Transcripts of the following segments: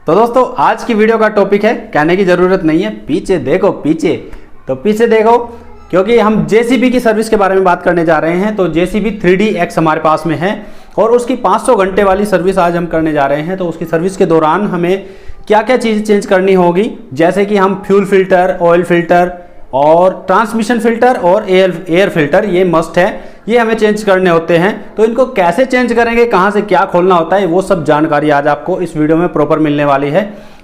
तो दोस्तों आज की वीडियो का टॉपिक है, कहने की ज़रूरत नहीं है, पीछे देखो पीछे। तो पीछे देखो क्योंकि हम जेसीबी की सर्विस के बारे में बात करने जा रहे हैं। तो जेसीबी 3DX हमारे पास में है और उसकी 500 घंटे वाली सर्विस आज हम करने जा रहे हैं। तो उसकी सर्विस के दौरान हमें क्या क्या चीज़ चेंज करनी होगी, जैसे कि हम फ्यूल फिल्टर, ऑयल फिल्टर और ट्रांसमिशन फिल्टर और एयर फिल्टर, ये मस्ट है, ये हमें चेंज करने होते हैं। तो इनको कैसे चेंज करेंगे, कहाँ से क्या खोलना होता है, वो सब जानकारी आज आपको इस वीडियो में प्रॉपर मिलने वाली है।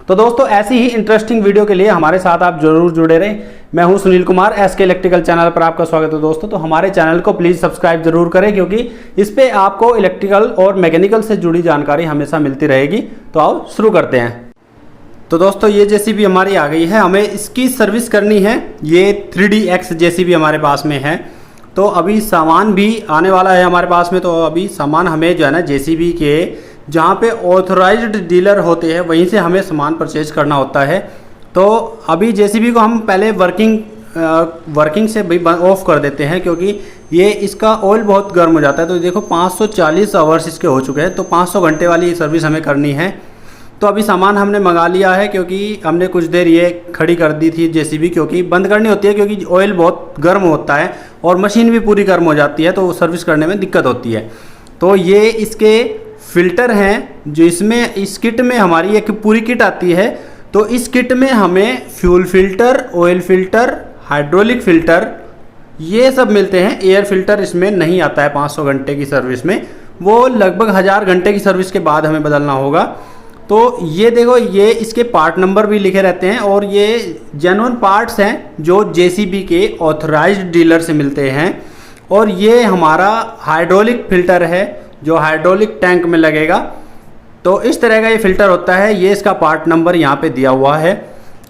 तो दोस्तों ऐसी ही इंटरेस्टिंग वीडियो के लिए हमारे साथ आप जरूर जुड़े रहें। मैं हूं Sunil Kumar, SK electrical channel पर आपका स्वागत है दोस्तों। तो हमारे चैनल को प्लीज़ सब्सक्राइब जरूर करें क्योंकि इस पे आपको इलेक्ट्रिकल और मैकेनिकल से जुड़ी जानकारी हमेशा मिलती रहेगी। तो आओ शुरू करते हैं। तो दोस्तों ये जेसीबी हमारी आ गई है, हमें इसकी सर्विस करनी है। ये 3DX जेसीबी हमारे पास में है। तो अभी सामान भी आने वाला है हमारे पास में। तो अभी सामान हमें जो है ना जेसीबी के जहाँ पे ऑथराइज्ड डीलर होते हैं वहीं से हमें सामान परचेज करना होता है। तो अभी जेसीबी को हम पहले वर्किंग से भी ऑफ कर देते हैं क्योंकि ये इसका ऑयल बहुत गर्म हो जाता है। तो देखो 540 आवर्स इसके हो चुके हैं। तो 500 घंटे वाली सर्विस हमें करनी है। तो अभी सामान हमने मंगा लिया है क्योंकि हमने कुछ देर ये खड़ी कर दी थी जेसीबी, क्योंकि बंद करनी होती है क्योंकि ऑयल बहुत गर्म होता है और मशीन भी पूरी गर्म हो जाती है, तो सर्विस करने में दिक्कत होती है। तो ये इसके फिल्टर हैं जो इसमें इस किट में हमारी एक पूरी किट आती है। तो इस किट में हमें fuel filter, oil filter, hydraulic filter ये सब मिलते हैं। एयर फिल्टर इसमें नहीं आता है 500 घंटे की सर्विस में, वो लगभग 1000 घंटे की सर्विस के बाद हमें बदलना होगा। तो ये देखो, ये इसके पार्ट नंबर भी लिखे रहते हैं और ये जेन्युइन पार्ट्स हैं जो जेसीबी के ऑथराइज्ड डीलर से मिलते हैं। और ये हमारा हाइड्रोलिक फिल्टर है जो हाइड्रोलिक टैंक में लगेगा। तो इस तरह का ये फिल्टर होता है। ये इसका पार्ट नंबर यहाँ पे दिया हुआ है।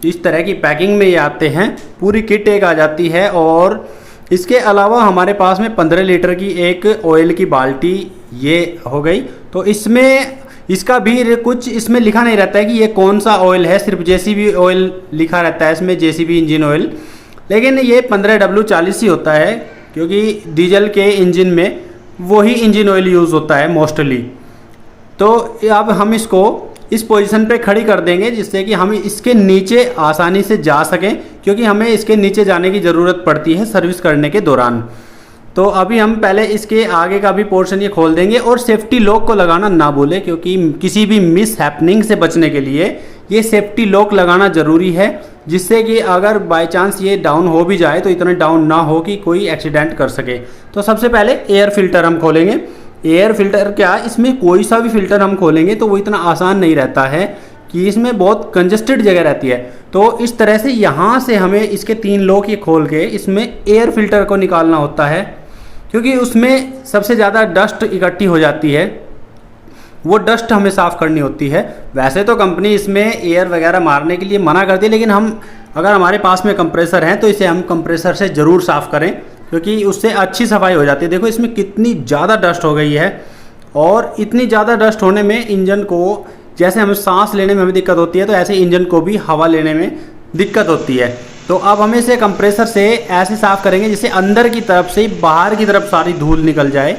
इस तरह की पैकिंग में ये आते हैं, पूरी किट एक आ जाती है। और इसके अलावा हमारे पास में 15 लीटर की एक ऑयल की बाल्टी ये हो गई। तो इसमें इसका भी कुछ इसमें लिखा नहीं रहता है कि ये कौन सा ऑयल है, सिर्फ जेसीबी ऑयल लिखा रहता है इसमें, जेसीबी इंजन ऑयल। लेकिन ये 15W40 ही होता है क्योंकि डीजल के इंजन में वही इंजन ऑयल यूज़ होता है मोस्टली। तो अब हम इसको इस पोजीशन पे खड़ी कर देंगे जिससे कि हम इसके नीचे आसानी से जा सकें, क्योंकि हमें इसके नीचे जाने की ज़रूरत पड़ती है सर्विस करने के दौरान। तो अभी हम पहले इसके आगे का भी पोर्शन ये खोल देंगे और सेफ्टी लॉक को लगाना ना भूलें क्योंकि किसी भी मिस हैपनिंग से बचने के लिए ये सेफ्टी लॉक लगाना ज़रूरी है, जिससे कि अगर बाय चांस ये डाउन हो भी जाए तो इतना डाउन ना हो कि कोई एक्सीडेंट कर सके। तो सबसे पहले एयर फिल्टर हम खोलेंगे। एयर फिल्टर क्या, इसमें कोई सा भी फिल्टर हम खोलेंगे तो वो इतना आसान नहीं रहता है कि इसमें बहुत कंजस्टेड जगह रहती है। तो इस तरह से यहाँ से हमें इसके 3 लॉक ये खोल के इसमें एयर फिल्टर को निकालना होता है क्योंकि उसमें सबसे ज़्यादा डस्ट इकट्ठी हो जाती है, वो डस्ट हमें साफ़ करनी होती है। वैसे तो कंपनी इसमें एयर वगैरह मारने के लिए मना करती है, लेकिन हम अगर हमारे पास में कंप्रेसर है तो इसे हम कंप्रेसर से ज़रूर साफ़ करें क्योंकि उससे अच्छी सफाई हो जाती है। देखो इसमें कितनी ज़्यादा डस्ट हो गई है और इतनी ज़्यादा डस्ट होने में इंजन को, जैसे हमें सांस लेने में हमें दिक्कत होती है तो ऐसे इंजन को भी हवा लेने में दिक्कत होती है। तो अब हम इसे कंप्रेसर से ऐसे साफ़ करेंगे जिससे अंदर की तरफ से बाहर की तरफ सारी धूल निकल जाए।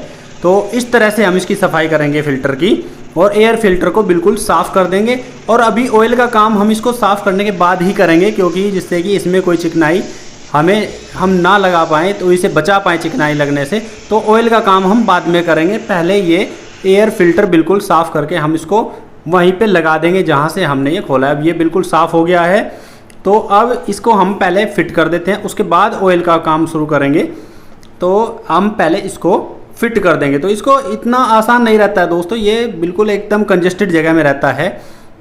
तो इस तरह से हम इसकी सफाई करेंगे फिल्टर की और एयर फिल्टर को बिल्कुल साफ़ कर देंगे। और अभी ऑयल का काम हम इसको साफ़ करने के बाद ही करेंगे क्योंकि जिससे कि इसमें कोई चिकनाई हम ना लगा पाएँ, तो इसे बचा पाएँ चिकनाई लगने से। तो ऑयल का काम हम बाद में करेंगे, पहले ये एयर फिल्टर बिल्कुल साफ़ करके हम इसको वहीं पर लगा देंगे जहाँ से हमने ये खोला है। अब ये बिल्कुल साफ़ हो गया है। तो अब इसको हम पहले फिट कर देते हैं, उसके बाद ऑयल का काम शुरू करेंगे। तो हम पहले इसको फिट कर देंगे। तो इसको इतना आसान नहीं रहता है दोस्तों, ये बिल्कुल एकदम कंजस्टेड जगह में रहता है।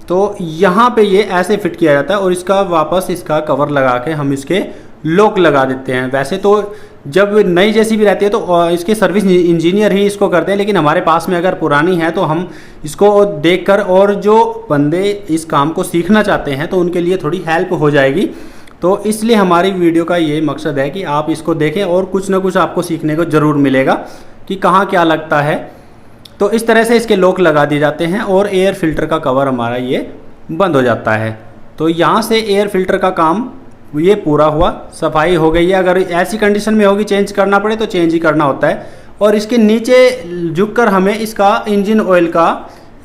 तो यहाँ पे ये ऐसे फिट किया जाता है और इसका वापस इसका कवर लगा के हम इसके लॉक लगा देते हैं। वैसे तो जब नई जेसीबी रहती है तो इसके सर्विस इंजीनियर ही इसको करते हैं, लेकिन हमारे पास में अगर पुरानी है तो हम इसको देखकर, और जो बंदे इस काम को सीखना चाहते हैं तो उनके लिए थोड़ी हेल्प हो जाएगी। तो इसलिए हमारी वीडियो का ये मकसद है कि आप इसको देखें और कुछ ना कुछ आपको सीखने को ज़रूर मिलेगा कि कहाँ क्या लगता है। तो इस तरह से इसके लॉक लगा दिए जाते हैं और एयर फिल्टर का कवर हमारा ये बंद हो जाता है। तो यहाँ से एयर फिल्टर का काम ये पूरा हुआ, सफाई हो गई है। अगर ऐसी कंडीशन में होगी चेंज करना पड़े तो चेंज ही करना होता है। और इसके नीचे झुककर हमें इसका इंजन ऑयल का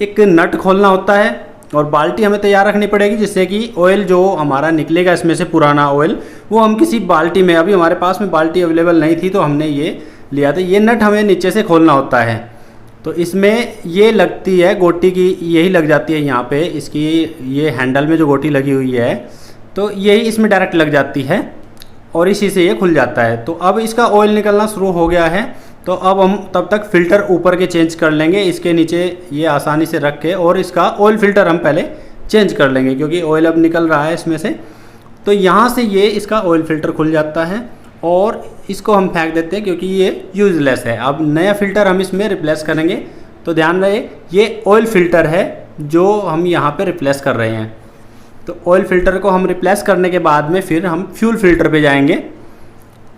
एक नट खोलना होता है और बाल्टी हमें तैयार रखनी पड़ेगी, जिससे कि ऑयल जो हमारा निकलेगा इसमें से पुराना ऑयल, वो हम किसी बाल्टी में, अभी हमारे पास में बाल्टी अवेलेबल नहीं थी तो हमने ये लिया था। ये नट हमें नीचे से खोलना होता है, तो इसमें ये लगती है गोटी की, यही लग जाती है यहाँ पे, इसकी ये हैंडल में जो गोटी लगी हुई है तो यही इसमें डायरेक्ट लग जाती है और इसी से ये खुल जाता है। तो अब इसका ऑयल निकलना शुरू हो गया है, तो अब हम तब तक फ़िल्टर ऊपर के चेंज कर लेंगे, इसके नीचे ये आसानी से रख के, और इसका ऑयल फ़िल्टर हम पहले चेंज कर लेंगे क्योंकि ऑयल अब निकल रहा है इसमें से। तो यहाँ से ये इसका ऑयल फ़िल्टर खुल जाता है और इसको हम फेंक देते हैं क्योंकि ये यूज़लेस है। अब नया फ़िल्टर हम इसमें रिप्लेस करेंगे, तो ध्यान रहे ये ऑयल फ़िल्टर है जो हम यहाँ पे रिप्लेस कर रहे हैं। तो ऑयल फ़िल्टर को हम रिप्लेस करने के बाद में फिर हम फ्यूल फ़िल्टर पे जाएंगे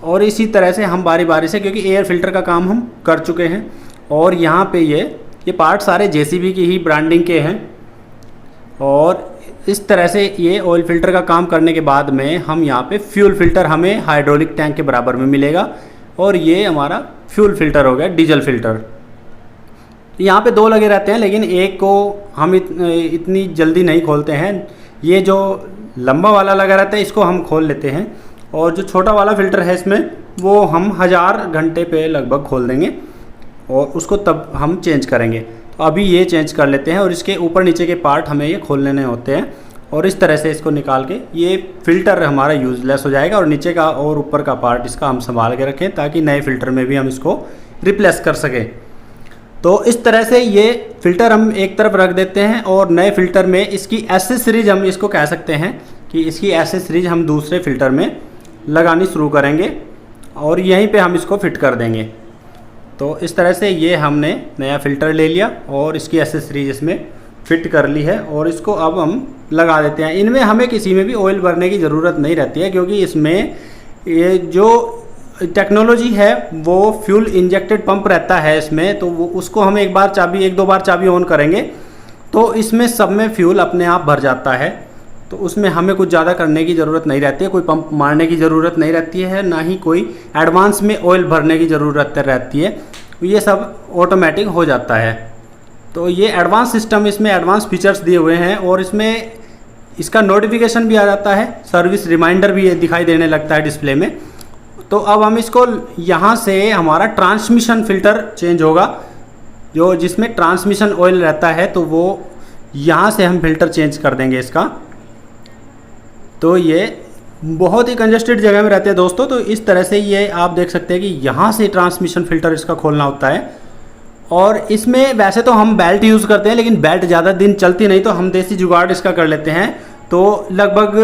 और इसी तरह से हम बारी बारी से, क्योंकि एयर फ़िल्टर का काम हम कर चुके हैं और यहाँ पे ये पार्ट सारे जेसीबी की ही ब्रांडिंग के हैं। और इस तरह से ये ऑयल फ़िल्टर का काम करने के बाद में हम यहाँ पे फ्यूल फ़िल्टर हमें हाइड्रोलिक टैंक के बराबर में मिलेगा और ये हमारा फ्यूल फ़िल्टर हो गया, डीजल फ़िल्टर। यहाँ पे दो लगे रहते हैं लेकिन एक को हम इतनी जल्दी नहीं खोलते हैं। ये जो लंबा वाला लगा रहता है इसको हम खोल लेते हैं और जो छोटा वाला फ़िल्टर है इसमें वो हम 1000 घंटे पे लगभग खोल देंगे और उसको तब हम चेंज करेंगे। तो अभी ये चेंज कर लेते हैं और इसके ऊपर नीचे के पार्ट हमें ये खोल लेने होते हैं और इस तरह से इसको निकाल के ये फ़िल्टर हमारा यूज़लेस हो जाएगा और नीचे का और ऊपर का पार्ट इसका हम संभाल के रखें ताकि नए फ़िल्टर में भी हम इसको रिप्लेस कर सकें। तो इस तरह से ये फ़िल्टर हम एक तरफ रख देते हैं और नए फ़िल्टर में इसकी एसेसरीज हम इसको कह सकते हैं कि इसकी एसेसरीज हम दूसरे फ़िल्टर में लगानी शुरू करेंगे और यहीं पे हम इसको फिट कर देंगे। तो इस तरह से ये हमने नया फ़िल्टर ले लिया और इसकी एसेसरीज इसमें फिट कर ली है और इसको अब हम लगा देते हैं। इनमें हमें किसी में भी ऑयल भरने की ज़रूरत नहीं रहती है क्योंकि इसमें ये जो टेक्नोलॉजी है वो फ्यूल इंजेक्टेड पंप रहता है इसमें, तो वो उसको हम एक दो बार चाबी ऑन करेंगे तो इसमें सब में फ्यूल अपने आप भर जाता है। तो उसमें हमें कुछ ज़्यादा करने की ज़रूरत नहीं रहती है, कोई पंप मारने की ज़रूरत नहीं रहती है, ना ही कोई एडवांस में ऑयल भरने की ज़रूरत रहती है, ये सब ऑटोमेटिक हो जाता है। तो ये एडवांस सिस्टम, इसमें एडवांस फीचर्स दिए हुए हैं और इसमें इसका नोटिफिकेशन भी आ जाता है, सर्विस रिमाइंडर भी दिखाई देने लगता है डिस्प्ले में। तो अब हम इसको यहाँ से हमारा ट्रांसमिशन फ़िल्टर चेंज होगा, जो जिसमें ट्रांसमिशन ऑयल रहता है, तो वो यहाँ से हम फ़िल्टर चेंज कर देंगे इसका। तो ये बहुत ही कंजेस्टेड जगह में रहते हैं दोस्तों, तो इस तरह से ये आप देख सकते हैं कि यहाँ से ट्रांसमिशन फ़िल्टर इसका खोलना होता है। और इसमें वैसे तो हम बेल्ट यूज़ करते हैं लेकिन बेल्ट ज़्यादा दिन चलती नहीं, तो हम देसी जुगाड़ इसका कर लेते हैं। तो लगभग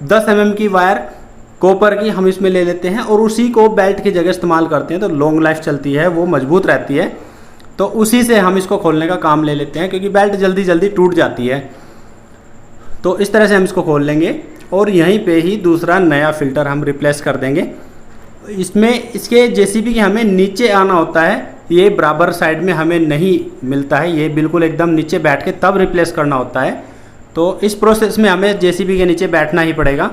10 mm की वायर कॉपर की हम इसमें ले लेते हैं और उसी को बेल्ट की जगह इस्तेमाल करते हैं, तो लॉन्ग लाइफ चलती है, वो मजबूत रहती है। तो उसी से हम इसको खोलने का काम ले लेते हैं क्योंकि बेल्ट जल्दी जल्दी टूट जाती है। तो इस तरह से हम इसको खोल लेंगे और यहीं पे ही दूसरा नया फ़िल्टर हम रिप्लेस कर देंगे। इसमें इसके जेसीबी के हमें नीचे आना होता है, ये बराबर साइड में हमें नहीं मिलता है, ये बिल्कुल एकदम नीचे बैठ के तब रिप्लेस करना होता है। तो इस प्रोसेस में हमें जेसीबी के नीचे बैठना ही पड़ेगा।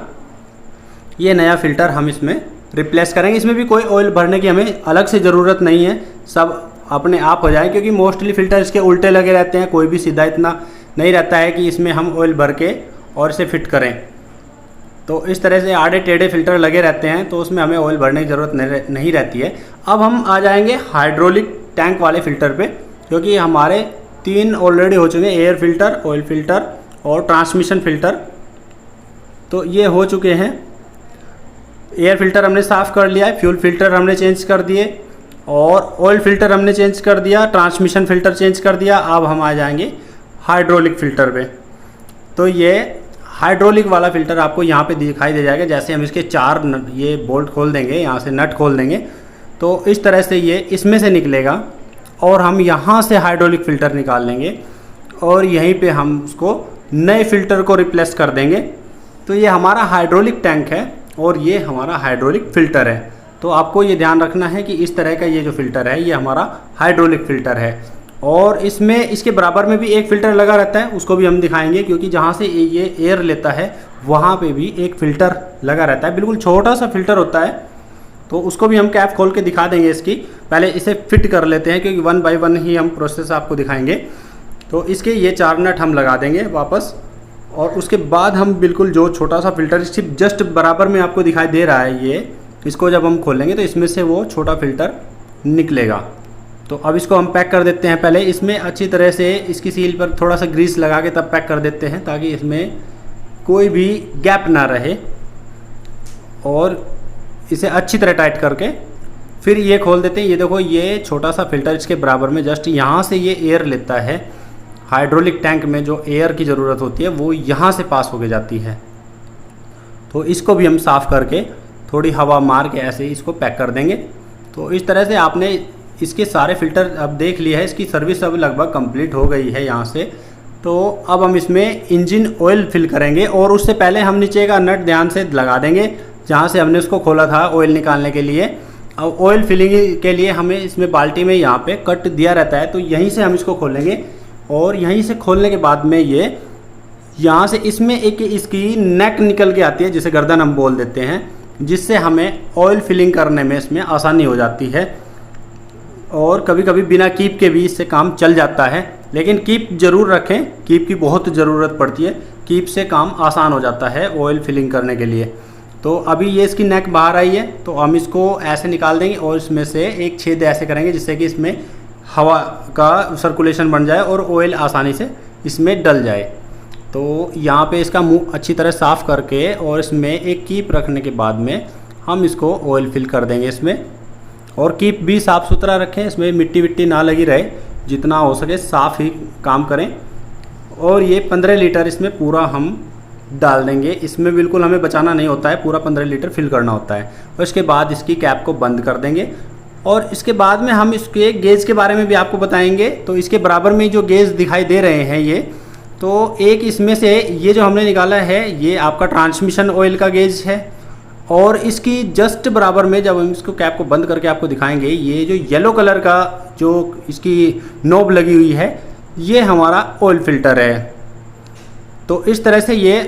ये नया फ़िल्टर हम इसमें रिप्लेस करेंगे। इसमें भी कोई ऑयल भरने की हमें अलग से ज़रूरत नहीं है, सब अपने आप हो जाए क्योंकि मोस्टली फ़िल्टर इसके उल्टे लगे रहते हैं, कोई भी सीधा इतना नहीं रहता है कि इसमें हम ऑयल भर के और इसे फिट करें। तो इस तरह से आड़े टेढ़े फ़िल्टर लगे रहते हैं, तो उसमें हमें ऑयल भरने की ज़रूरत नहीं रहती है। अब हम आ जाएंगे हाइड्रोलिक टैंक वाले फ़िल्टर पे, क्योंकि हमारे 3 ऑलरेडी हो चुके हैं, एयर फ़िल्टर, ऑयल फ़िल्टर और ट्रांसमिशन फ़िल्टर। तो ये हो चुके हैं। एयर फ़िल्टर हमने साफ़ कर लिया है, फ्यूल फ़िल्टर हमने चेंज कर दिए और ऑयल फ़िल्टर हमने चेंज कर दिया, ट्रांसमिशन फ़िल्टर चेंज कर दिया। अब हम आ जाएंगे हाइड्रोलिक फ़िल्टर पे। तो ये हाइड्रोलिक वाला फ़िल्टर आपको यहाँ पे दिखाई दे जाएगा। जैसे हम इसके 4 ये बोल्ट खोल देंगे, यहाँ से नट खोल देंगे, तो इस तरह से ये इसमें से निकलेगा और हम यहाँ से हाइड्रोलिक फ़िल्टर निकाल लेंगे और यहीं पे हम उसको नए फ़िल्टर को रिप्लेस कर देंगे। तो ये हमारा हाइड्रोलिक टैंक है और ये हमारा हाइड्रोलिक फ़िल्टर है। तो आपको ये ध्यान रखना है कि इस तरह का ये जो फ़िल्टर है ये हमारा हाइड्रोलिक फ़िल्टर है और इसमें इसके बराबर में भी एक फ़िल्टर लगा रहता है, उसको भी हम दिखाएंगे क्योंकि जहाँ से ये एयर लेता है वहाँ पे भी एक फ़िल्टर लगा रहता है, बिल्कुल छोटा सा फ़िल्टर होता है। तो उसको भी हम कैप खोल के दिखा देंगे इसकी। पहले इसे फिट कर लेते हैं क्योंकि 1 by 1 ही हम प्रोसेस आपको दिखाएंगे तो इसके ये 4 नट हम लगा देंगे वापस, और उसके बाद हम बिल्कुल जो छोटा सा फिल्टर सिर्फ जस्ट बराबर में आपको दिखाई दे रहा है ये, इसको जब हम खोलेंगे तो इसमें से वो छोटा फिल्टर निकलेगा। तो अब इसको हम पैक कर देते हैं। पहले इसमें अच्छी तरह से इसकी सील पर थोड़ा सा ग्रीस लगा के तब पैक कर देते हैं, ताकि इसमें कोई भी गैप ना रहे। और इसे अच्छी तरह टाइट करके फिर ये खोल देते हैं। ये देखो, ये छोटा सा फिल्टर इसके बराबर में जस्ट यहाँ से ये एयर लेता है। हाइड्रोलिक टैंक में जो एयर की ज़रूरत होती है वो यहाँ से पास होके जाती है। तो इसको भी हम साफ़ करके थोड़ी हवा मार के ऐसे इसको पैक कर देंगे। तो इस तरह से आपने इसके सारे फ़िल्टर अब देख लिया है। इसकी सर्विस अब लगभग कंप्लीट हो गई है यहाँ से। तो अब हम इसमें इंजन ऑयल फिल करेंगे, और उससे पहले हम नीचे का नट ध्यान से लगा देंगे जहाँ से हमने उसको खोला था ऑयल निकालने के लिए। अब ऑयल फिलिंग के लिए हमें इसमें बाल्टी में यहाँ पे कट दिया रहता है, तो यहीं से हम इसको खोलेंगे। और यहीं से खोलने के बाद में ये यहाँ से इसमें एक इसकी नेक निकल के आती है, जिसे गर्दन हम बोल देते हैं, जिससे हमें ऑयल फिलिंग करने में इसमें आसानी हो जाती है। और कभी कभी बिना कीप के भी इससे काम चल जाता है, लेकिन कीप ज़रूर रखें, कीप की बहुत ज़रूरत पड़ती है। कीप से काम आसान हो जाता है ऑयल फिलिंग करने के लिए। तो अभी ये इसकी नेक बाहर आई है, तो हम इसको ऐसे निकाल देंगे और इसमें से एक छेद ऐसे करेंगे जिससे कि इसमें हवा का सर्कुलेशन बन जाए और ऑयल आसानी से इसमें डल जाए। तो यहाँ पे इसका मुंह अच्छी तरह साफ़ करके और इसमें एक कीप रखने के बाद में हम इसको ऑयल फिल कर देंगे इसमें। और कीप भी साफ़ सुथरा रखें, इसमें मिट्टी विट्टी ना लगी रहे, जितना हो सके साफ़ ही काम करें। और ये 15 लीटर इसमें पूरा हम डाल देंगे। इसमें बिल्कुल हमें बचाना नहीं होता है, पूरा 15 लीटर फिल करना होता है। और इसके बाद इसकी कैप को बंद कर देंगे। और इसके बाद में हम इसके गेज के बारे में भी आपको बताएंगे। तो इसके बराबर में जो गेज दिखाई दे रहे हैं ये, तो एक इसमें से ये जो हमने निकाला है ये आपका ट्रांसमिशन ऑयल का गेज है। और इसकी जस्ट बराबर में जब हम इसको कैप को बंद करके आपको दिखाएंगे, ये जो येलो कलर का जो इसकी नोब लगी हुई है ये हमारा ऑयल फिल्टर है। तो इस तरह से ये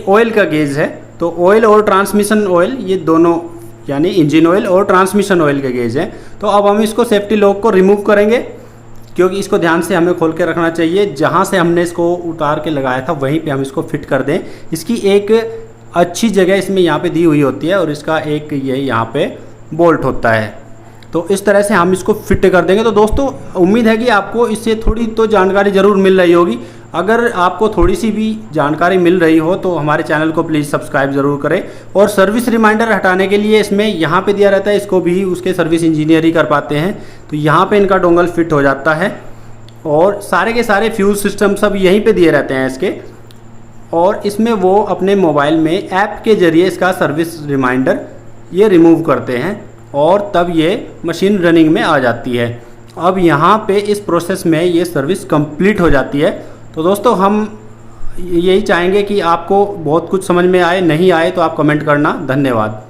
ऑयल का गेज है। तो ऑयल और ट्रांसमिशन ऑयल ये दोनों, यानी इंजन ऑयल और ट्रांसमिशन ऑयल के गेज हैं। तो अब हम इसको सेफ्टी लॉक को रिमूव करेंगे, क्योंकि इसको ध्यान से हमें खोल के रखना चाहिए। जहाँ से हमने इसको उतार के लगाया था वहीं पे हम इसको फिट कर दें। इसकी एक अच्छी जगह इसमें यहाँ पे दी हुई होती है और इसका एक ये यहाँ पे बोल्ट होता है। तो इस तरह से हम इसको फिट कर देंगे। तो दोस्तों, उम्मीद है कि आपको इससे थोड़ी तो जानकारी ज़रूर मिल रही होगी। अगर आपको थोड़ी सी भी जानकारी मिल रही हो तो हमारे चैनल को प्लीज़ सब्सक्राइब ज़रूर करें। और सर्विस रिमाइंडर हटाने के लिए इसमें यहाँ पे दिया रहता है, इसको भी उसके सर्विस इंजीनियर ही कर पाते हैं। तो यहाँ पे इनका डोंगल फिट हो जाता है और सारे के सारे फ्यूल सिस्टम सब यहीं पे दिए रहते हैं इसके। और इसमें वो अपने मोबाइल में ऐप के ज़रिए इसका सर्विस रिमाइंडर ये रिमूव करते हैं और तब ये मशीन रनिंग में आ जाती है। अब यहाँ पे इस प्रोसेस में ये सर्विस कंप्लीट हो जाती है। तो दोस्तों, हम यही चाहेंगे कि आपको बहुत कुछ समझ में आए, नहीं आए तो आप कमेंट करना। धन्यवाद।